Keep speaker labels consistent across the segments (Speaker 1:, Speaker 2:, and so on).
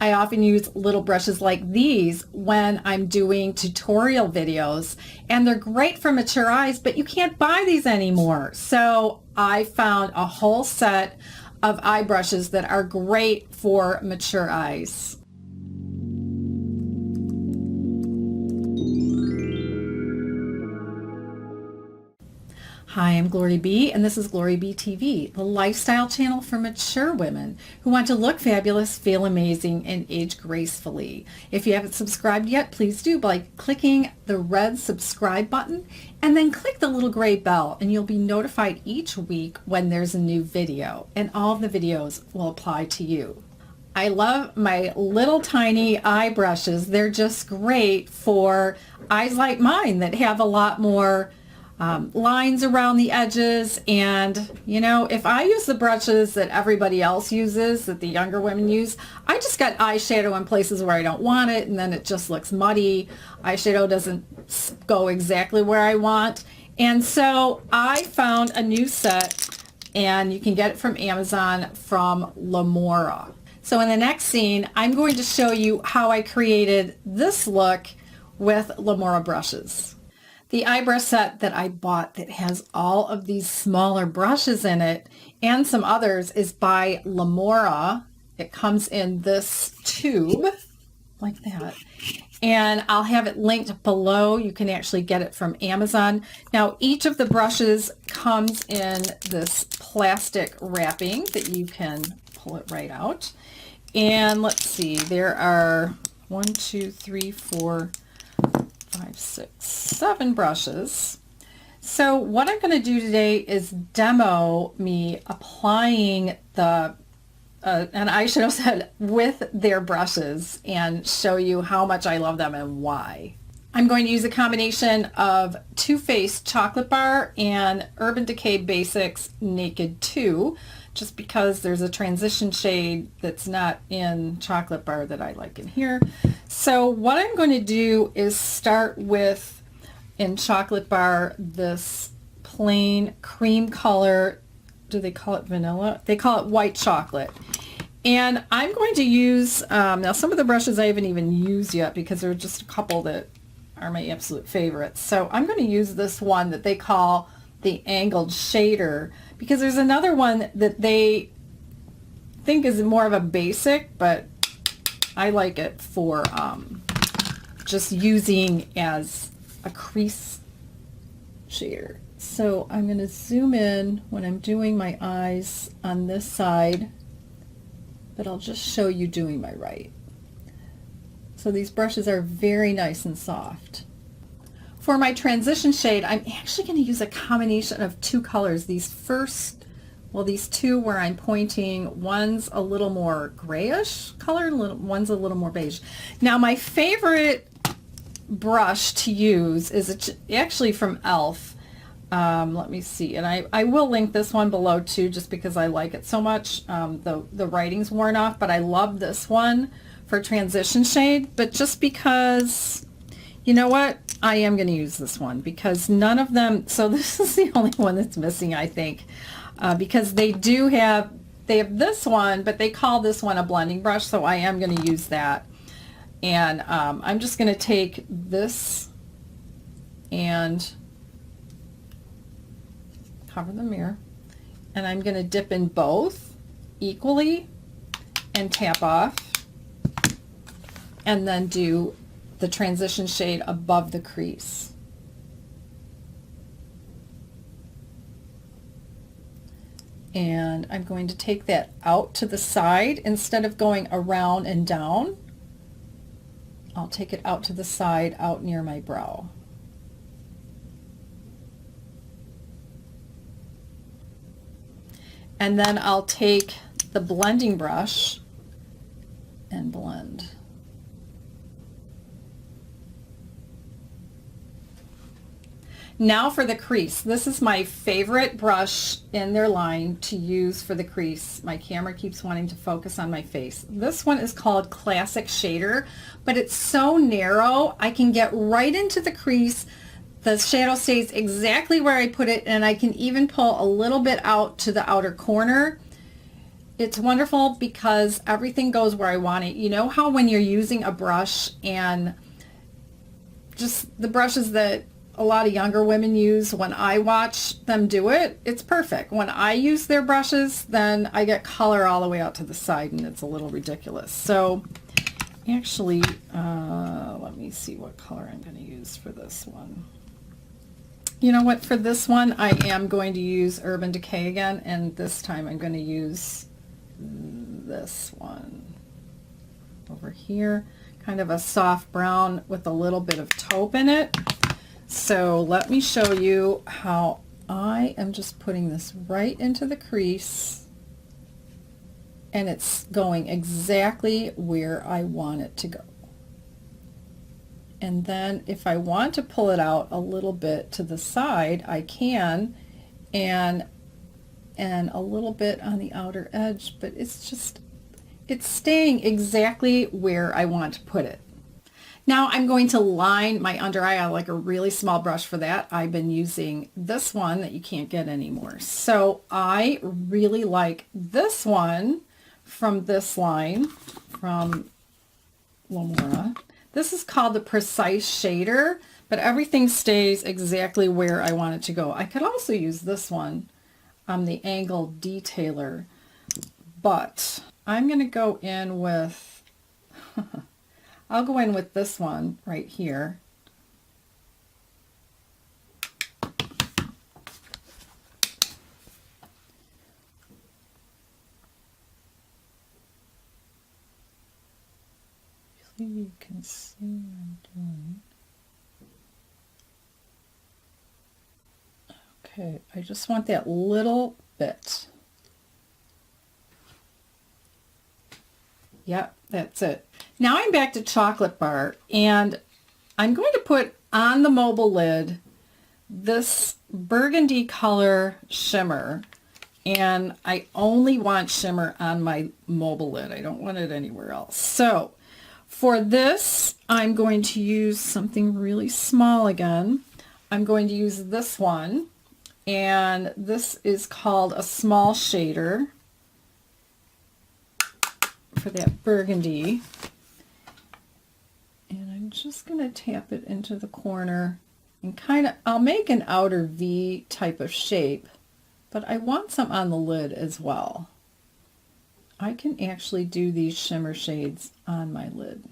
Speaker 1: I often use little brushes like these when I'm doing tutorial videos, and they're great for mature eyes, but you can't buy these anymore. So I found a whole set of eye brushes that are great for mature eyes. Hi, I'm GloryB, and this is GloryB-TV, the lifestyle channel for mature women who want to look fabulous, feel amazing, and age gracefully. If you haven't subscribed yet, please do by clicking the red subscribe button and then click the little gray bell, and you'll be notified each week when there's a new video, and all of the videos will apply to you. I love my little tiny eye brushes. They're just great for eyes like mine that have a lot more lines around the edges. And you know, if I use the brushes that everybody else uses, that the younger women use, I just got eyeshadow in places where I don't want it, and then it just looks muddy. Eyeshadow doesn't go exactly where I want. And so I found a new set, and you can get it from Amazon from Lamora. So in the next scene, I'm going to show you how I created this look with Lamora brushes. The eyebrow set that I bought that has all of these smaller brushes in it and some others is by Lamora. It comes in this tube like that, and I'll have it linked below. You can actually get it from Amazon. Now each of the brushes comes in this plastic wrapping that you can pull it right out. And let's see, there are 1, 2, 3, 4, 5, 6, 7 brushes. So what I'm going to do today is demo me applying the an eyeshadow set with their brushes and show you how much I love them and why. I'm going to use a combination of Too Faced Chocolate Bar and Urban Decay Basics Naked 2, just because there's a transition shade that's not in Chocolate Bar that I like in here. So what I'm going to do is start with, in Chocolate Bar, this plain cream color. Do they call it vanilla? They call it white chocolate. And I'm going to use, now some of the brushes I haven't even used yet because there are just a couple that are my absolute favorites. So I'm going to use this one that they call the angled shader, because there's another one that they think is more of a basic, but I like it for just using as a crease shader. So I'm going to zoom in when I'm doing my eyes on this side, but I'll just show you doing my right. So these brushes are very nice and soft. For my transition shade, I'm actually going to use a combination of 2 colors. These two where I'm pointing, one's a little more grayish color, one's a little more beige. Now my favorite brush to use is actually from e.l.f. Let me see, and I will link this one below too, just because I like it so much. The writing's worn off, but I love this one for transition shade. But just because, you know what, I am going to use this one because none of them, so this is the only one that's missing, I think, because they have this one, but they call this one a blending brush, so I am going to use that. And I'm just going to take this and cover the mirror, and I'm going to dip in both equally and tap off, and then do the transition shade above the crease. And I'm going to take that out to the side instead of going around and down. I'll take it out to the side, out near my brow. And then I'll take the blending brush and blend. Now for the crease. This is my favorite brush in their line to use for the crease. My camera keeps wanting to focus on my face. This one is called Classic Shader, but it's so narrow I can get right into the crease. The shadow stays exactly where I put it, and I can even pull a little bit out to the outer corner. It's wonderful because everything goes where I want it. You know how when you're using a brush, and just the brushes that a lot of younger women use, when I watch them do it, it's perfect. When I use their brushes, then I get color all the way out to the side, and it's a little ridiculous. So actually, let me see what color I'm going to use for this one. You know what, for this one, I am going to use Urban Decay again, and this time I'm going to use this one over here, kind of a soft brown with a little bit of taupe in it. So let me show you how I am just putting this right into the crease, and it's going exactly where I want it to go. And then if I want to pull it out a little bit to the side, I can, and a little bit on the outer edge, but it's staying exactly where I want to put it. Now I'm going to line my under eye. I like a really small brush for that. I've been using this one that you can't get anymore. So I really like this one from this line from Lamora. This is called the Precise Shader, but everything stays exactly where I want it to go. I could also use this one, the Angle Detailer, but I'm going to go in with, I'll go in with this one right here. You can see what I'm doing. Okay, I just want that little bit. Yep, that's it. Now I'm back to Chocolate Bar, and I'm going to put on the mobile lid this burgundy color shimmer, and I only want shimmer on my mobile lid. I don't want it anywhere else. So for this, I'm going to use something really small again. I'm going to use this one, and this is called a small shader for that burgundy. And I'm just going to tap it into the corner and kind of, I'll make an outer V type of shape, but I want some on the lid as well. I can actually do these shimmer shades on my lid.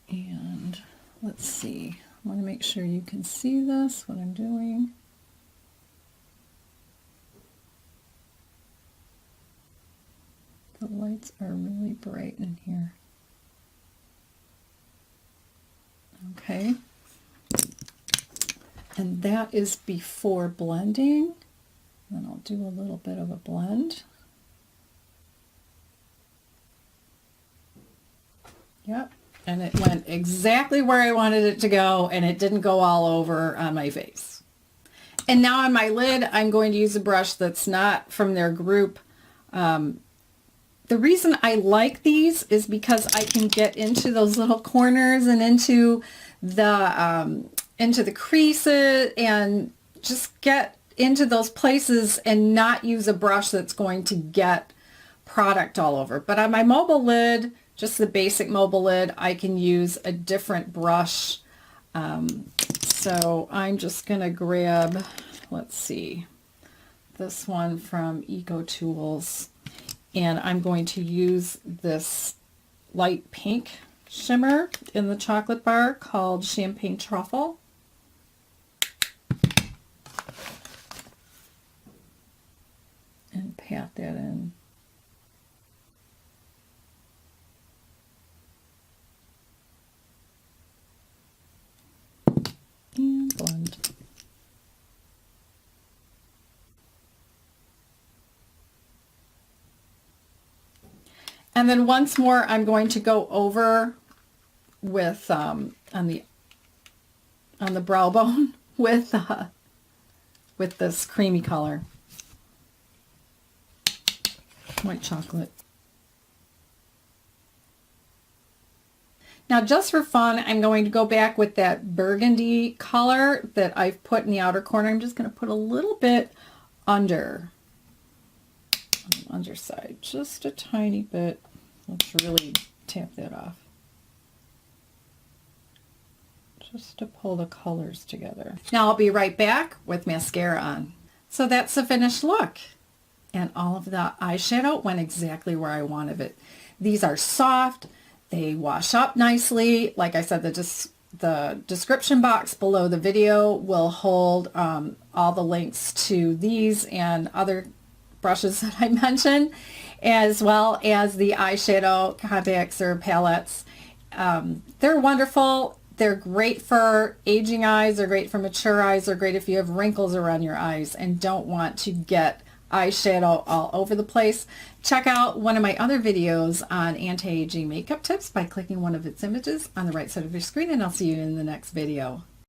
Speaker 1: And let's see, I want to make sure you can see this, what I'm doing. The lights are really bright in here. Okay. And that is before blending. Then I'll do a little bit of a blend. Yep. And it went exactly where I wanted it to go, and it didn't go all over on my face. And now on my lid, I'm going to use a brush that's not from their group. The reason I like these is because I can get into those little corners and into the creases and just get into those places and not use a brush that's going to get product all over. But on my mobile lid, just the basic mobile lid, I can use a different brush. So I'm just going to grab, let's see, this one from Eco Tools. And I'm going to use this light pink shimmer in the Chocolate Bar called Champagne Truffle. And pat that in. And blend. And then once more, I'm going to go over with on the brow bone with this creamy color, white chocolate. Now just for fun, I'm going to go back with that burgundy color that I've put in the outer corner. I'm just going to put a little bit under on the underside, just a tiny bit. Let's really tap that off. Just to pull the colors together. Now I'll be right back with mascara on. So that's the finished look. And all of the eyeshadow went exactly where I wanted it. These are soft. They wash up nicely. Like I said, the description box below the video will hold all the links to these and other brushes that I mentioned, as well as the eyeshadow contacts or palettes. They're wonderful. They're great for aging eyes. They're great for mature eyes. They're great if you have wrinkles around your eyes and don't want to get eyeshadow all over the place. Check out one of my other videos on anti-aging makeup tips by clicking one of its images on the right side of your screen, and I'll see you in the next video.